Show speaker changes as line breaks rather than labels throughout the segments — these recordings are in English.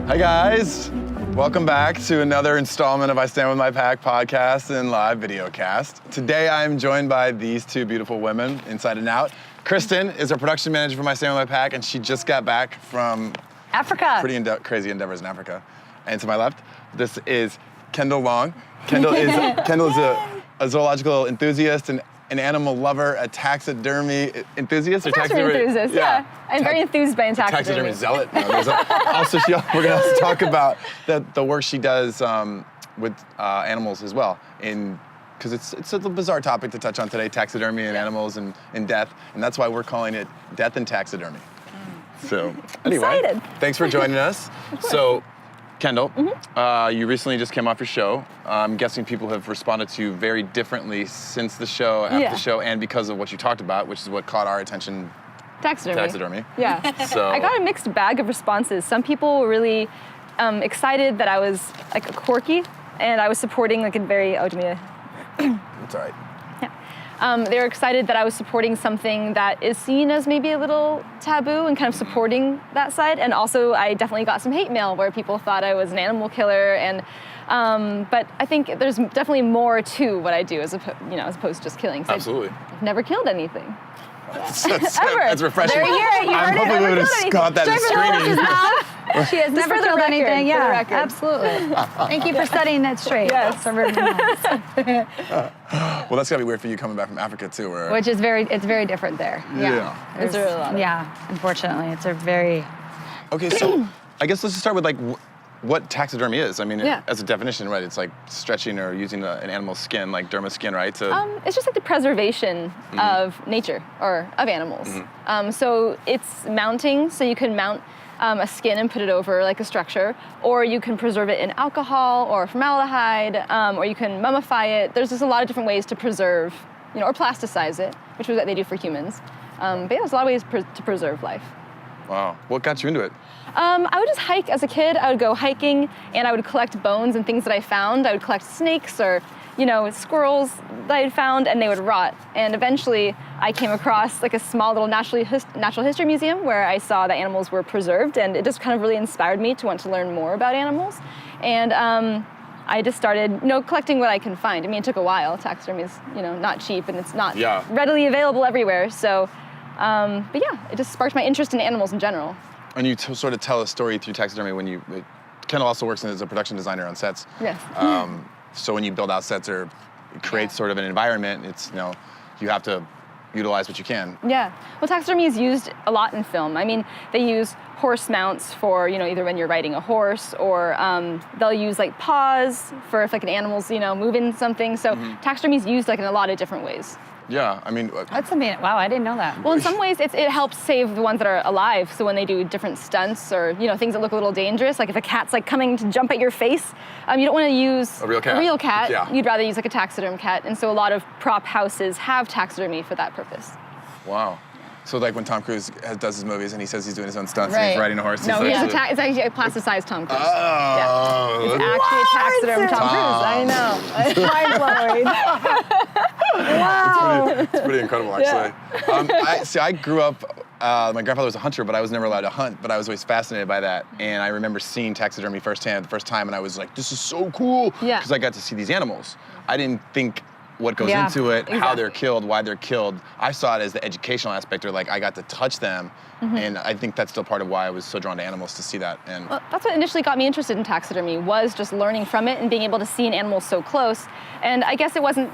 Hi guys, welcome back to another installment of I Stand With My Pack podcast and live video cast. Today I'm joined by these two beautiful women, inside and out. Kristen is our production manager for My Stand With My Pack, and she just got back from
Africa.
Pretty crazy endeavors in Africa. And to my left, this is Kendall Long. Kendall is a zoological enthusiast and an animal lover, a taxidermy enthusiast?
Taxidermy enthusiast, yeah. I'm very enthused by taxidermy.
Taxidermy zealot. No, we're going to also talk about the work she does with animals as well. Because it's a bizarre topic to touch on today, taxidermy and animals and death. And that's why we're calling it Death and Taxidermy. So anyway,
excited.
Thanks for joining us. So Kendall, you recently just came off your show. I'm guessing people have responded to you very differently since the show, after the show, and because of what you talked about, which is what caught our attention. Taxidermy.
Yeah.
So
I got a mixed bag of responses. Some people were really excited that I was like quirky, and I was supporting like a very. Oh, do you mean?
It's all right.
They were excited that I was supporting something that is seen as maybe a little taboo and kind of supporting that side. And also, I definitely got some hate mail where people thought I was an animal killer. And but I think there's definitely more to what I do as opposed to just killing.
Absolutely.
I've never killed anything.
That's refreshing.
There you hear it. You heard
hoping we would have caught that in screening.
She has never killed anything. Yeah,
record.
absolutely. Thank you for setting that straight.
Yes.
Well, that's gotta be weird for you coming back from Africa too, where
Which is very different there.
Yeah.
It's really a lot.
Yeah, unfortunately, it's a very.
Okay, so I guess let's just start with like what taxidermy is. I mean,
Yeah.
as a definition, right? It's like stretching or using an animal's skin, like derma skin, right?
It's just like the preservation of nature or of animals. So it's mounting, so you can mount a skin and put it over like a structure, or you can preserve it in alcohol or formaldehyde, or you can mummify it. There's just a lot of different ways to preserve, or plasticize it, which is what they do for humans. But yeah, there's a lot of ways to preserve life.
Wow, what got you into it?
I would just hike as a kid. I would go hiking and I would collect bones and things that I found. I would collect snakes or, squirrels that I had found, and they would rot. And eventually I came across like a small little natural history museum where I saw that animals were preserved, and it just kind of really inspired me to want to learn more about animals. And I just started, collecting what I can find. I mean, it took a while. Taxidermy is, not cheap, and it's not readily available everywhere. So, but yeah, it just sparked my interest in animals in general.
And you sort of tell a story through taxidermy when Kendall also works as a production designer on sets.
Yes.
So when you build out sets or create sort of an environment, it's, you have to utilize what you can.
Yeah. Well, taxidermy is used a lot in film. I mean, they use horse mounts for, either when you're riding a horse, or they'll use like paws for if like an animal's, moving something. So taxidermy is used like in a lot of different ways.
Yeah, I mean...
That's amazing. Wow, I didn't know that.
Well, in some ways, it helps save the ones that are alive. So when they do different stunts or, things that look a little dangerous, like if a cat's like coming to jump at your face, you don't want to use
a real cat.
Yeah. You'd rather use like a taxiderm cat. And so a lot of prop houses have taxidermy for that purpose.
Wow. So like when Tom Cruise does his movies and he says he's doing his own stunts and he's riding a horse.
No, it's actually a plasticized Tom Cruise.
Oh.
Yeah. It's actually a taxiderm Tom Cruise. I know.
Wow.
It's pretty incredible, actually. I grew up, my grandfather was a hunter, but I was never allowed to hunt, but I was always fascinated by that. And I remember seeing taxidermy firsthand the first time, and I was like, this is so cool, because I got to see these animals. I didn't think what goes into it, how they're killed, why they're killed. I saw it as the educational aspect, or like I got to touch them, and I think that's still part of why I was so drawn to animals, to see that. And
well, that's what initially got me interested in taxidermy, was just learning from it and being able to see an animal so close. And I guess it wasn't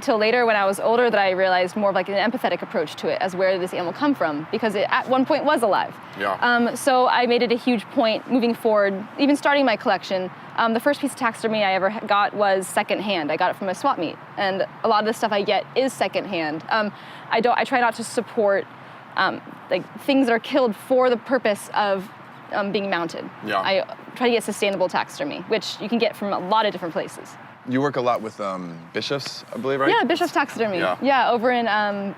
till later when I was older that I realized more of like an empathetic approach to it, as where did this animal come from, because it at one point was alive.
Yeah.
So I made it a huge point moving forward, even starting my collection. The first piece of taxidermy I ever got was secondhand. I got it from a swap meet, and a lot of the stuff I get is secondhand. I try not to support like things that are killed for the purpose of being mounted.
Yeah.
I try to get sustainable taxidermy, which you can get from a lot of different places.
You work a lot with Bishop's, I believe, right?
Yeah, Bishop's Taxidermy. Yeah, over in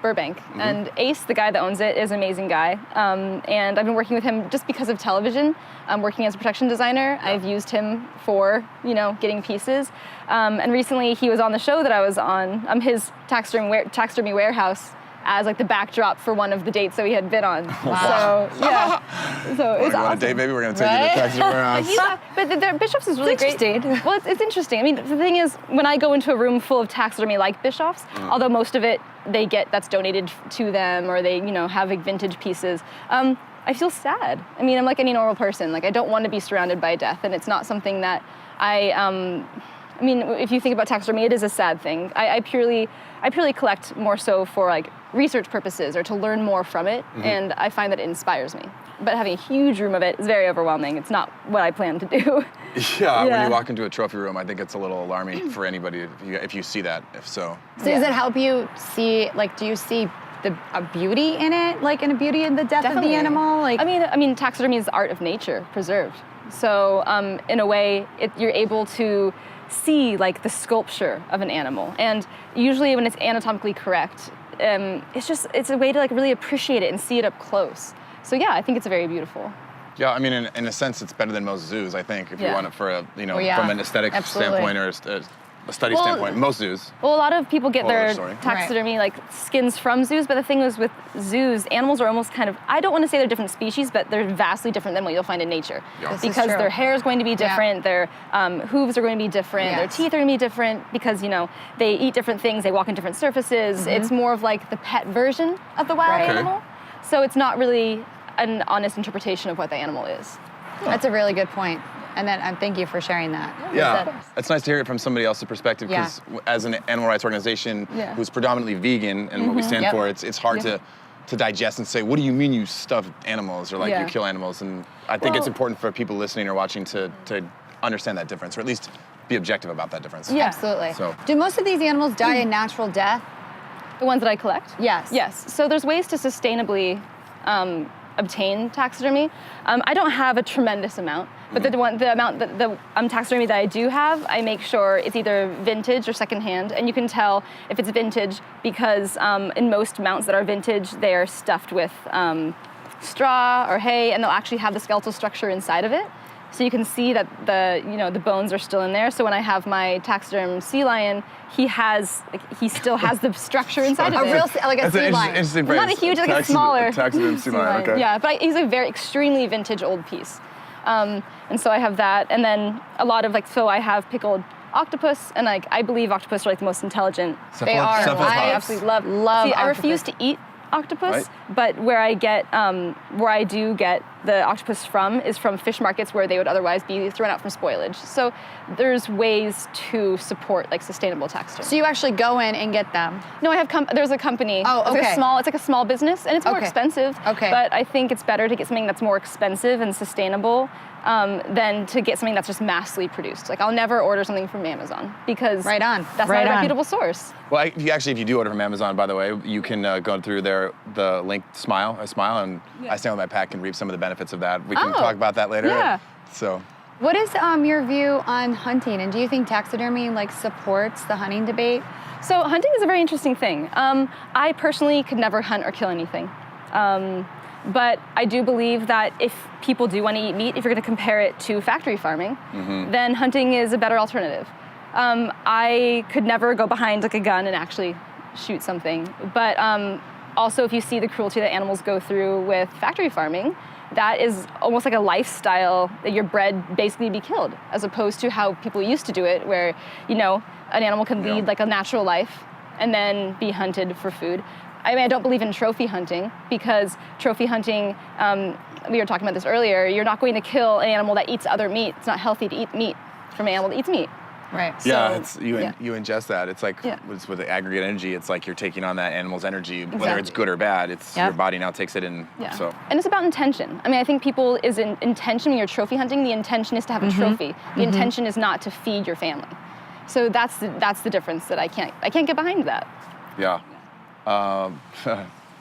Burbank. And Ace, the guy that owns it, is an amazing guy. And I've been working with him just because of television. I'm working as a production designer. I've used him for, getting pieces. And recently he was on the show that I was on. His taxidermy warehouse as like the backdrop for one of the dates that we had been on.
Wow.
So yeah, so it's
Wanna go on
awesome.
a date, baby? We're gonna take you to taxidermy.
But the Bischoff's is really great. Well, it's interesting. I mean, the thing is, when I go into a room full of taxidermy like Bischoff's, although most of it that's donated to them, or they have like vintage pieces. I feel sad. I mean, I'm like any normal person. Like I don't want to be surrounded by death, and it's not something that I mean, if you think about taxidermy, it is a sad thing. I purely collect more so for like research purposes or to learn more from it, and I find that it inspires me. But having a huge room of it is very overwhelming. It's not what I plan to do.
Yeah, when you walk into a trophy room, I think it's a little alarming for anybody if you see that. So
does it help you see? Like, do you see a beauty in it, like in a beauty in the death of the animal? Like,
I mean, taxidermy is the art of nature preserved. So in a way, you're able to see like the sculpture of an animal, and usually when it's anatomically correct, it's a way to like really appreciate it and see it up close. So yeah, I think it's very beautiful.
Yeah, I mean, in a sense, it's better than most zoos. I think if you want it for a from an aesthetic
Absolutely.
standpoint or a study standpoint, most zoos.
Well, a lot of people get their
story.
taxidermy like skins from zoos, but the thing is with zoos, animals are almost kind of, I don't want to say they're different species, but they're vastly different than what you'll find in nature.
Yeah.
Because their hair is going to be different, their hooves are going to be different, their teeth are going to be different because, they eat different things, they walk in different surfaces. It's more of like the pet version of the wild animal. So it's not really an honest interpretation of what the animal is.
That's a really good point. And then thank you for sharing that.
Yeah, it's nice to hear it from somebody else's perspective because as an animal rights organization who's predominantly vegan and what we stand for, it's hard to digest and say, what do you mean you stuff animals or like you kill animals? And I think it's important for people listening or watching to understand that difference, or at least be objective about that difference.
Yeah, absolutely.
So,
do most of these animals die a natural death?
The ones that I collect?
Yes.
Yes. So there's ways to sustainably obtain taxidermy. I don't have a tremendous amount, but the amount that the taxidermy that I do have, I make sure it's either vintage or secondhand, and you can tell if it's vintage because in most mounts that are vintage, they are stuffed with straw or hay, and they'll actually have the skeletal structure inside of it. So you can see that the bones are still in there. So when I have my taxiderm sea lion, he still has the structure inside of it.
Like a sea lion.
Interesting phrase.
Not a huge, like a smaller.
Taxiderm sea lion. Okay.
Yeah, but he's a very extremely vintage old piece. And so I have that, and then a lot of so I have pickled octopus, and I believe octopus are the most intelligent.
They are.
I absolutely love
octopus.
I refuse to eat octopus, but where I do get the octopus from is from fish markets where they would otherwise be thrown out from spoilage. So there's ways to support sustainable taxidermy.
So you actually go in and get them?
No, I have there's a company.
Oh, okay.
It's like a small business, and it's more expensive.
Okay.
But I think it's better to get something that's more expensive and sustainable than to get something that's just massively produced. I'll never order something from Amazon because that's not a reputable source.
Well, if you do order from Amazon, by the way, you can go through the link Smile, and I stand with my pack and reap some of the benefits of that. We can talk about that later.
Yeah.
So.
What is your view on hunting, and do you think taxidermy supports the hunting debate?
So hunting is a very interesting thing. I personally could never hunt or kill anything. But I do believe that if people do want to eat meat, if you're going to compare it to factory farming, then hunting is a better alternative. I could never go behind a gun and actually shoot something. But also, if you see the cruelty that animals go through with factory farming, that is almost like a lifestyle that you're bred basically to be killed, as opposed to how people used to do it, where an animal can lead a natural life and then be hunted for food. I mean, I don't believe in trophy hunting because trophy hunting, we were talking about this earlier, you're not going to kill an animal that eats other meat. It's not healthy to eat meat from an animal that eats meat.
Right.
Yeah, you ingest that. It's like with the aggregate energy, it's like you're taking on that animal's energy, whether it's good or bad. It's your body now takes it in.
Yeah.
So.
And it's about intention. I mean, I think people is in intention when you're trophy hunting. The intention is to have a trophy. The intention is not to feed your family. So that's the difference that I can't get behind that.
Yeah.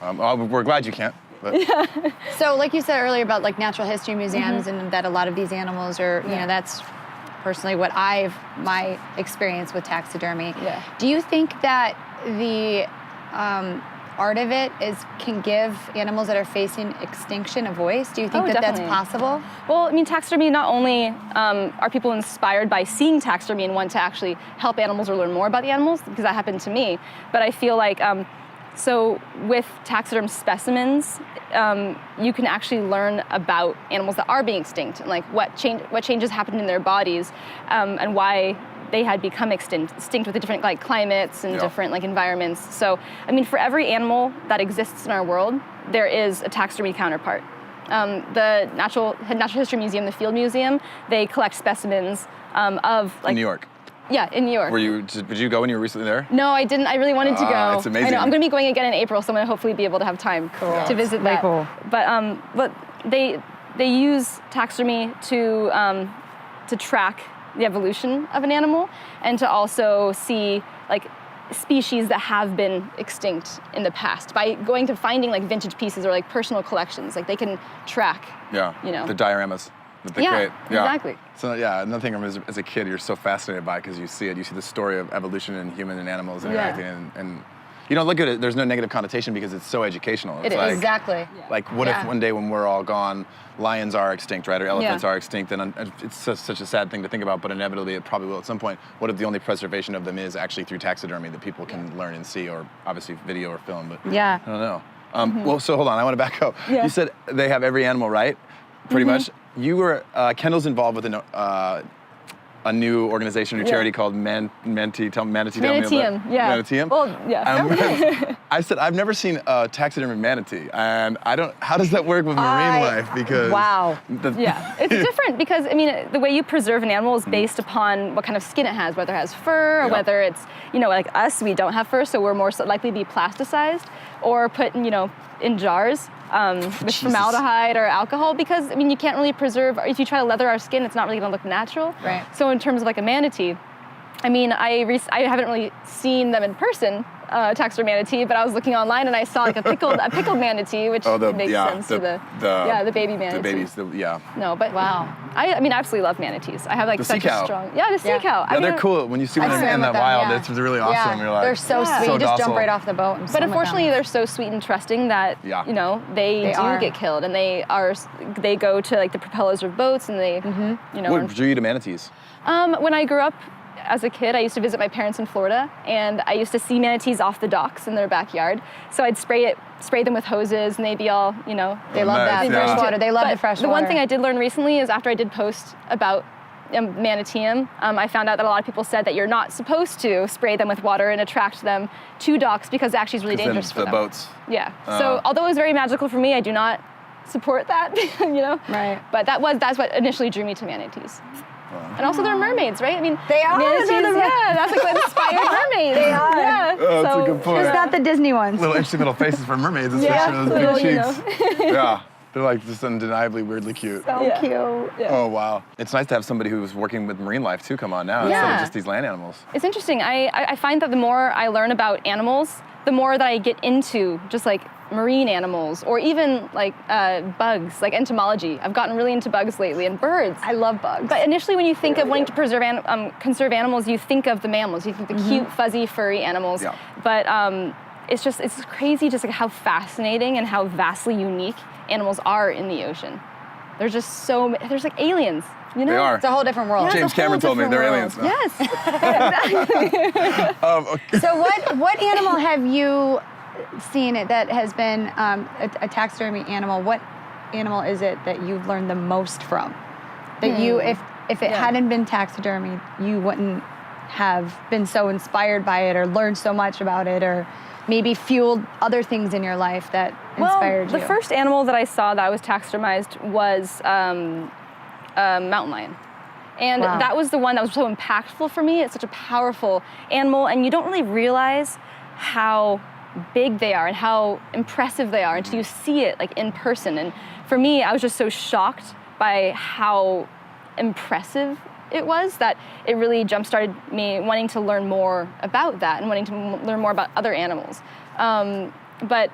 We're glad you can't. But.
So, like you said earlier about natural history museums, and that a lot of these animals are, that's personally what my experience with taxidermy.
Yeah.
Do you think that the art of it can give animals that are facing extinction a voice? Do you think that's possible?
Well, I mean, taxidermy, not only are people inspired by seeing taxidermy and want to actually help animals or learn more about the animals, because that happened to me, but I feel like So with taxiderm specimens, you can actually learn about animals that are being extinct and like what changes happened in their bodies, and why they had become extinct with the different like climates and different like environments. So I mean, for every animal that exists in our world, there is a taxidermy counterpart. The Natural History Museum, the Field Museum, they collect specimens of like
in New York.
Yeah, in New York.
Did you go when you were recently there?
No, I didn't. I really wanted to go.
It's amazing.
I know. I'm going to be going again in April, so I'm going to hopefully be able to have time to visit that.
Cool.
But they use taxidermy to track the evolution of an animal and to also see like species that have been extinct in the past by going to finding like vintage pieces or like personal collections. Like they can track.
Yeah.
You know,
the dioramas that they create.
Yeah, exactly.
So yeah, another thing as a kid, you're so fascinated by because you see it. You see the story of evolution in human and animals interacting, and you don't look at it. There's no negative connotation because it's so educational. It's like,
exactly.
Like, what if one day when we're all gone, lions are extinct, right, or elephants are extinct, and it's such a sad thing to think about, but inevitably it probably will at some point. What if the only preservation of them is actually through taxidermy that people can learn and see, or obviously video or film? But I don't know. Well, so hold on, I want to back up.
Yeah.
You said they have every animal, right? Pretty much. You were Kendall's involved with a new organization, a new charity called Manatee. Tell me about Manatee.
Well, yeah.
I said I've never seen a taxidermy manatee, and I don't. How does that work with marine life? Because
it's different because I mean the way you preserve an animal is based upon what kind of skin it has, whether it has fur or whether it's like us, we don't have fur, so we're more likely to be plasticized or put in jars. With formaldehyde or alcohol, because I mean you can't really preserve. If you try to leather our skin, it's not really going to look natural.
Right.
So in terms of like a manatee, I mean I haven't really seen them in person, taxidermy manatee, but I was looking online and I saw like a pickled manatee, which makes sense to the baby manatee.
The babies,
No, but
wow.
I mean I absolutely love manatees. I have like such a strong the sea cow.
Yeah, they're cool when you see them in the wild. It's really awesome.
Yeah.
You're like,
they're so sweet.
So
you just
docile.
jump right off the boat.
But unfortunately, they're so sweet and trusting that they do get killed, and they go to like the propellers of boats, and they
What drew you to manatees?
When I grew up as a kid, I used to visit my parents in Florida, and I used to see manatees off the docks in their backyard. So I'd spray them with hoses, and they'd be all,
They love that fresh water. They love the fresh water.
The one thing I did learn recently is after I did post about Manateeum, I found out that a lot of people said that you're not supposed to spray them with water and attract them to docks because it actually is really dangerous for them.
The boats.
Yeah. So although it was very magical for me, I do not support that.
Right.
But that's what initially drew me to manatees. And also they're mermaids, right? I mean,
they are.
Manatees, that's like what inspired mermaids.
They are.
Yeah.
Oh, that's a good point.
Just not the Disney ones.
Little interesting little faces for mermaids, especially those big cheeks. Yeah. They're like just undeniably weirdly cute.
So cute.
Yeah.
Oh, wow. It's nice to have somebody who's working with marine life too come on now instead of just these land animals.
It's interesting. I find that the more I learn about animals, the more that I get into just like marine animals or even like bugs, like entomology. I've gotten really into bugs lately and birds.
I love bugs.
But initially when you think of wanting to conserve animals, you think of the mammals. You think the cute, fuzzy, furry animals. Yeah. But it's crazy just like how fascinating and how vastly unique animals are in the ocean. There's just there's like aliens.
They are.
It's a whole different world.
Yeah,
James Cameron told me they're aliens now.
Yes.
Okay.
So what animal have you seen that has been a taxidermy animal? What animal is it that you've learned the most from? That you, if it hadn't been taxidermy, you wouldn't have been so inspired by it or learned so much about it or maybe fueled other things in your life that inspired you?
The first animal that I saw that was taxidermized was a mountain lion. And that was the one that was so impactful for me. It's such a powerful animal, and you don't really realize how big they are and how impressive they are until you see it like in person. And for me, I was just so shocked by how impressive it was that it really jump-started me wanting to learn more about that and wanting to learn more about other animals. But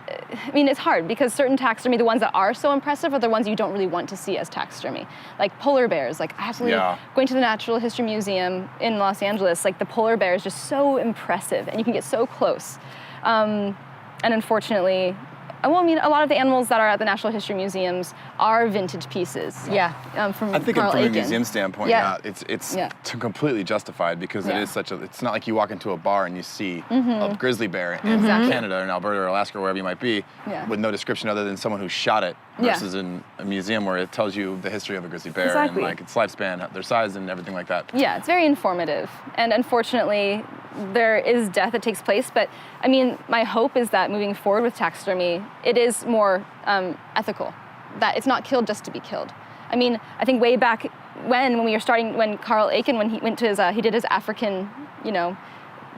I mean, it's hard because certain taxidermy, the ones that are so impressive are the ones you don't really want to see as taxidermy. Like polar bears, like absolutely going to the Natural History Museum in Los Angeles, like the polar bear is just so impressive and you can get so close. And unfortunately, well, I mean, a lot of the animals that are at the Natural History Museums are vintage pieces.
Yeah.
From
I think
Carl
from a
Aiken.
museum standpoint, it's completely justified because it is it's not like you walk into a bar and you see a grizzly bear in Canada or in Alberta or Alaska or wherever you might be with no description other than someone who shot it versus in a museum where it tells you the history of a grizzly bear and like its lifespan, their size and everything like that.
Yeah, it's very informative. And unfortunately, there is death that takes place, but I mean, my hope is that moving forward with taxidermy, it is more ethical, that it's not killed just to be killed. I mean, I think way back when we were starting, when Carl Aiken, when he went to his, he did his African,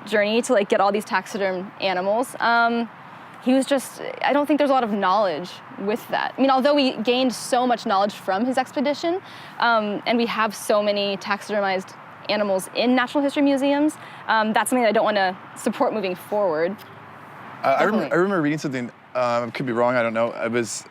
journey to like get all these taxiderm animals, he was just, I don't think there's a lot of knowledge with that. I mean, although we gained so much knowledge from his expedition, and we have so many taxidermized animals in natural history museums, that's something that I don't want to support moving forward.
I remember reading something, could be wrong, I don't know,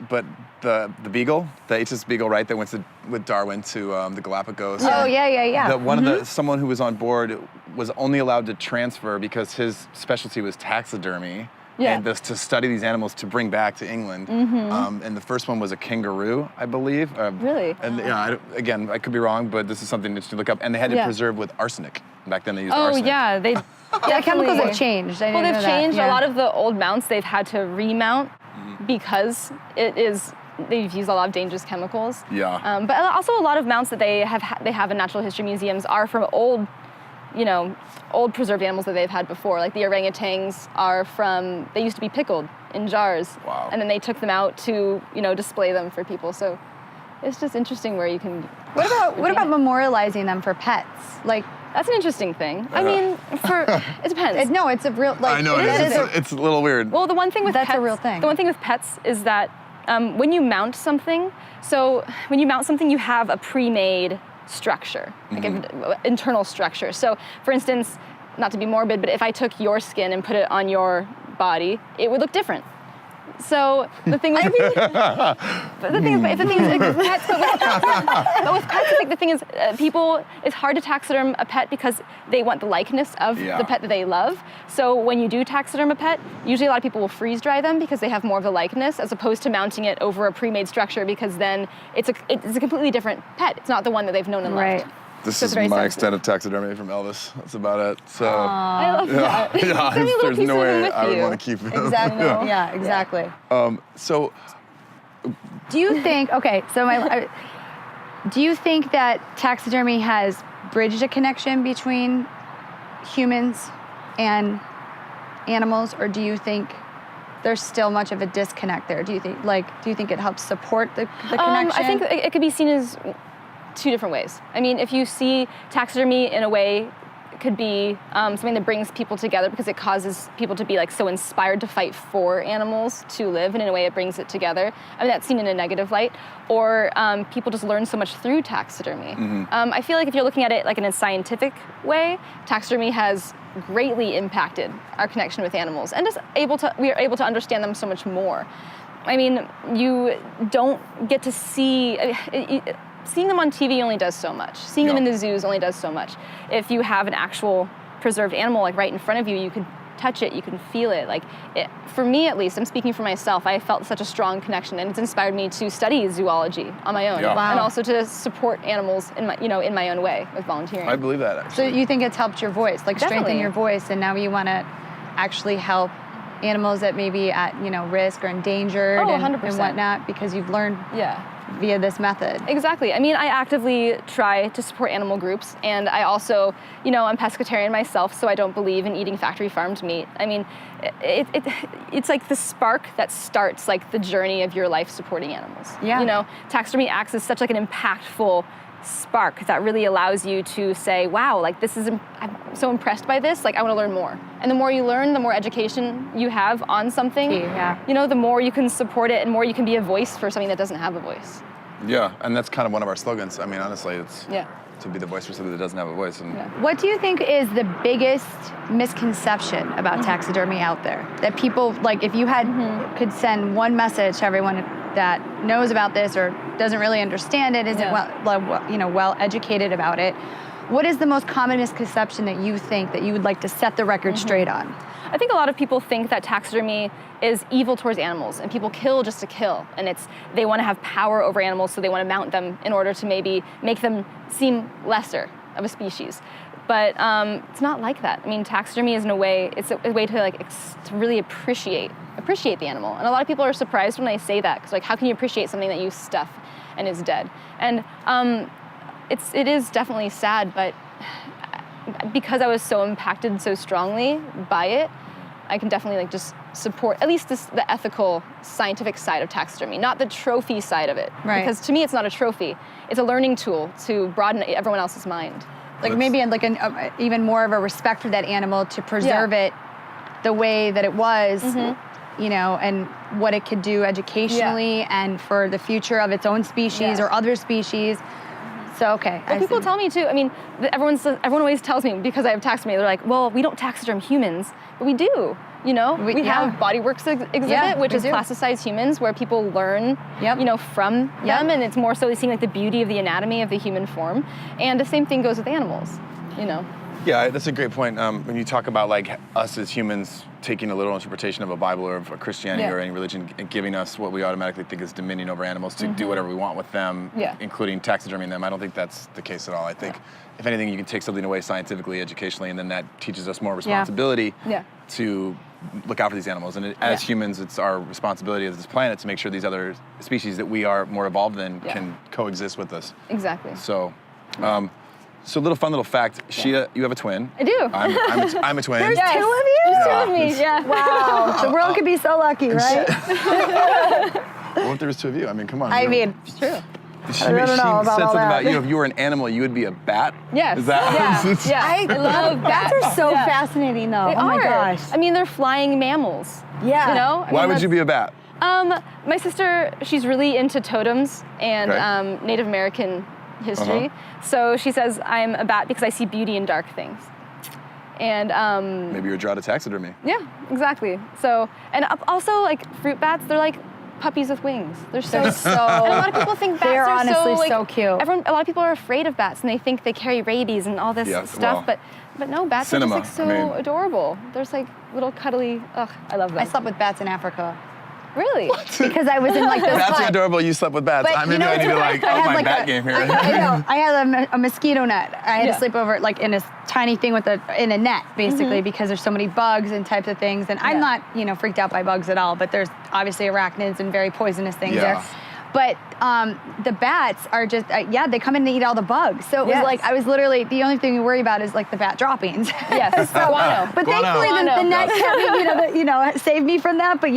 but the beagle, the HS beagle, right, that went with Darwin to the Galapagos.
Oh, yeah.
Someone who was on board was only allowed to transfer because his specialty was taxidermy.
Yeah.
And to study these animals to bring back to England. And the first one was a kangaroo, I believe.
Really?
And again, I could be wrong, but this is something that you look up. And they had to preserve with arsenic. Back then they used arsenic.
Oh yeah, they
The chemicals have changed.
Well, they've changed. A lot of the old mounts they've had to remount because they've used a lot of dangerous chemicals.
Yeah.
But also a lot of mounts that they have in natural history museums are from old preserved animals that they've had before. Like the orangutans they used to be pickled in jars.
Wow.
And then they took them out to, display them for people. So it's just interesting where you can...
What about memorializing them for pets? Like,
that's an interesting thing. I mean, it depends.
No, it's a real, like...
I know, it's a little weird.
Well, the one thing with
That's
pets...
a real thing.
The one thing with pets is that when you mount something, you have a pre-made structure, like an internal structure. So, for instance, not to be morbid, but if I took your skin and put it on your body, it would look different. So the thing with pets, but with pets, like the thing is, it's hard to taxiderm a pet because they want the likeness of the pet that they love. So when you do taxiderm a pet, usually a lot of people will freeze dry them because they have more of the likeness, as opposed to mounting it over a pre-made structure, because then it's a completely different pet. It's not the one that they've known and loved.
This is my extent of taxidermy from Elvis. That's about it. So
I love that.
There's no way I would want to keep him.
Exactly. Yeah, exactly.
So,
do you think? Okay, so do you think that taxidermy has bridged a connection between humans and animals, or do you think there's still much of a disconnect there? Do you think it helps support the connection?
I think it could be seen as two different ways. I mean, if you see taxidermy in a way, it could be something that brings people together because it causes people to be like so inspired to fight for animals to live, and in a way it brings it together. I mean, that's seen in a negative light. Or people just learn so much through taxidermy. I feel like if you're looking at it like in a scientific way, taxidermy has greatly impacted our connection with animals, and we are able to understand them so much more. I mean, you don't get to see... Seeing them on TV only does so much. Seeing them in the zoos only does so much. If you have an actual preserved animal like right in front of you, you can touch it, you can feel it. For me at least, I'm speaking for myself, I felt such a strong connection, and it's inspired me to study zoology on my own, and also to support animals in my own way with volunteering.
I believe that, actually.
So you think it's helped your voice, strengthen your voice, and now you want to actually help animals that may be at risk or endangered and whatnot, because you've learned via this method.
Exactly. I mean, I actively try to support animal groups, and I also, I'm pescatarian myself, so I don't believe in eating factory farmed meat. I mean, it's like the spark that starts like the journey of your life supporting animals. Yeah. Taxidermy acts as such like an impactful spark that really allows you to say, wow, like I'm so impressed by this, like I want to learn more. And the more you learn, the more education you have on something, the more you can support it and more you can be a voice for something that doesn't have a voice.
Yeah, and that's kind of one of our slogans. I mean, honestly, it's to be the voice for something that doesn't have a voice. And
what do you think is the biggest misconception about taxidermy out there? That people, like, if you could send one message to everyone that knows about this or doesn't really understand it, isn't well educated about it, What is the most common misconception that you think that you would like to set the record straight on?
I think a lot of people think that taxidermy is evil towards animals, and people kill just to kill, and they want to have power over animals, so they want to mount them in order to maybe make them seem lesser of a species. But it's not like that. I mean, taxidermy is it's a way to to really appreciate the animal, and a lot of people are surprised when I say that, because how can you appreciate something that you stuff and is dead? And it is definitely sad, but because I was so impacted so strongly by it, I can definitely just support at least the ethical, scientific side of taxidermy, not the trophy side of it.
Right.
Because to me, it's not a trophy; it's a learning tool to broaden everyone else's mind.
Maybe even more of a respect for that animal to preserve it the way that it was, and what it could do educationally and for the future of its own species or other species. So, okay.
Well, people tell me too. I mean, everyone always tells me, because I have taxidermy, they're like, well, we don't taxiderm humans, but we do. We have Bodyworks exhibit, which is plasticized humans, where people learn, from them, and it's more so seeing the beauty of the anatomy of the human form. And the same thing goes with animals,
Yeah, that's a great point. When you talk about us as humans taking a literal interpretation of a Bible or of a Christianity or any religion and giving us what we automatically think is dominion over animals to do whatever we want with them, including taxiderming them, I don't think that's the case at all. I think, if anything, you can take something away scientifically, educationally, and then that teaches us more responsibility to look out for these animals. And as humans, it's our responsibility as this planet to make sure these other species that we are more evolved than can coexist with us.
Exactly.
So, so fun little fact, Shia, you have a twin.
I do.
I'm a twin.
There's two of you?
There's two of me, yeah.
Wow, the world could be so lucky, right?
What if there was two of you? I mean, come on.
It's true.
She
don't know
said
about all
something
that.
about you. If you were an animal, you would be a bat?
Yes.
Is that
I love bats.
Bats are so fascinating, though.
They
oh my
are.
gosh.
I mean, they're flying mammals.
Yeah.
Why would you be a bat?
My sister, she's really into totems and Native American history. So she says I'm a bat because I see beauty in dark things. And
maybe you're drawn to taxidermy.
Yeah, exactly. So, and also fruit bats, they're like puppies with wings. They're so and a lot of people think bats
They're
are
honestly so cute.
A lot of people are afraid of bats and they think they carry rabies and all this stuff, but no, bats are just so adorable. There's little cuddly. Ugh, I love them.
I slept with bats in Africa.
Really?
Because I was in this
Bats
hut.
are adorable. You slept with bats. Maybe I need to up my bat game here.
I know. I had a mosquito net. I had to sleep over in a tiny thing in a net, basically, because there's so many bugs and types of things. And I'm not, freaked out by bugs at all. But there's obviously arachnids and very poisonous things there. But the bats are just, they come in and eat all the bugs. So it was I was literally, the only thing you worry about is the bat droppings.
Yes, guano.
But thankfully the net kept me, saved me from that. But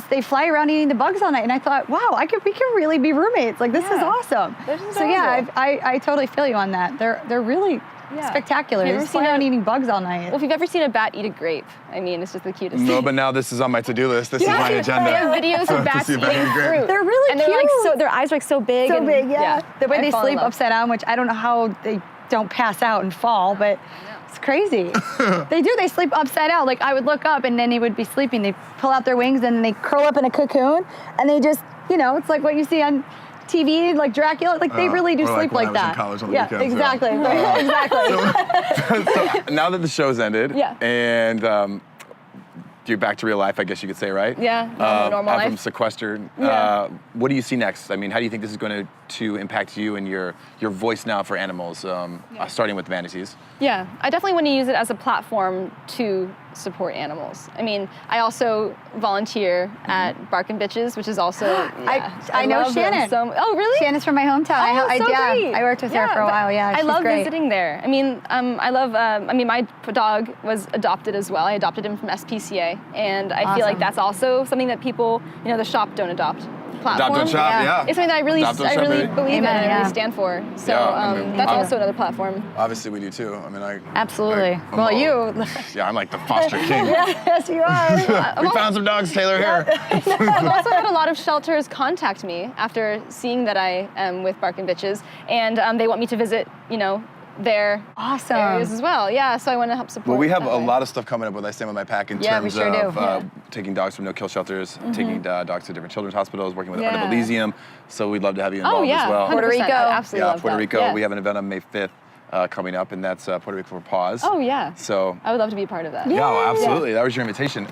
they fly around eating the bugs all night. And I thought, wow, we can really be roommates. This is awesome. So I totally feel you on that. They're really spectacular. They just fly around eating bugs all night.
Well, if you've ever seen a bat eat a grape, I mean, it's just the cutest thing.
No, but now this is on my to-do list. This is my agenda.
They have videos of bats eating fruit.
They're really cute.
And their eyes are so big.
So big, yeah. The way
I
they
fall in
sleep
love.
upside down, which I don't know how they don't pass out and fall, but it's crazy. They do. They sleep upside down. I would look up and then they would be sleeping. They pull out their wings and they curl up in a cocoon and they just, it's like what you see on TV, like Dracula. They really do sleep like that.
I was in college on the
Yeah,
weekends,
exactly. Exactly.
So now that the show's ended, and you're back to real life, I guess you could say, right?
Yeah, normal life.
From sequestered. What do you see next? I mean, how do you think this is going to impact you and your voice now for animals, starting with manatees?
Yeah, I definitely want to use it as a platform to support animals. I mean, I also volunteer at Bark and Bitches, which is also,
I know
love them
Shannon.
Oh, really?
Shannon's from my hometown.
Great.
I worked with her for a while,
I
she's
love
great.
visiting there. I mean, I love, my dog was adopted as well. I adopted him from SPCA, and I feel like that's also something that people, the shop don't adopt. Platform.
Adopt, shop,
It's something that I really believe in and I really stand for. So that's also another platform.
Obviously we do too. I mean,
Absolutely.
I'm like the foster king.
Yes, you are.
We found some dogs, Taylor, here.
I've also had a lot of shelters contact me after seeing that I am with Bark and Bitches, and they want me to visit, their areas as well. Yeah, so I want to help support.
Well, we have a lot of stuff coming up with I Stand With My Pack in terms of taking dogs from no-kill shelters, taking dogs to different children's hospitals, working with Arnhem Elysium. So we'd love to have you involved as well.
Puerto Rico.
Absolutely
love
Puerto
that.
Rico.
Yeah.
We have an event on May 5th. coming up, and that's Puerto Rico for Paws.
Oh, yeah.
So
I would love to be a part of that.
yeah, well, absolutely. Yeah. That was your invitation.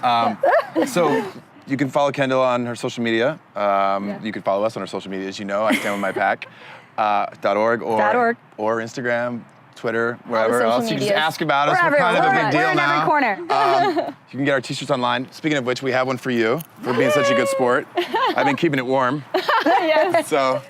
So you can follow Kendall on her social media. You can follow us on our social media, as you know. I stand with my pack. .org or Instagram, Twitter, wherever else. You can just ask about us. We're kind of a big deal now.
We're in every corner.
You can get our t-shirts online. Speaking of which, we have one for you for being such a good sport. I've been keeping it warm.
Yes.
So,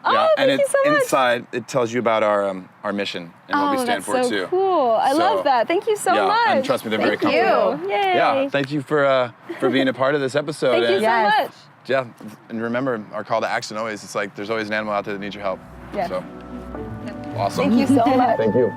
yeah. And it's inside, it tells you about our mission and what we stand for,
that's
too.
so cool. I love that. Thank you so much.
And trust me, they're very comfortable.
Thank you. Yay.
Yeah, thank you for being a part of this episode.
Thank you so much.
Yeah, and remember, our call to action always, it's like there's always an animal out there that needs your help.
Yeah.
So, awesome.
Thank you so much.
Thank you.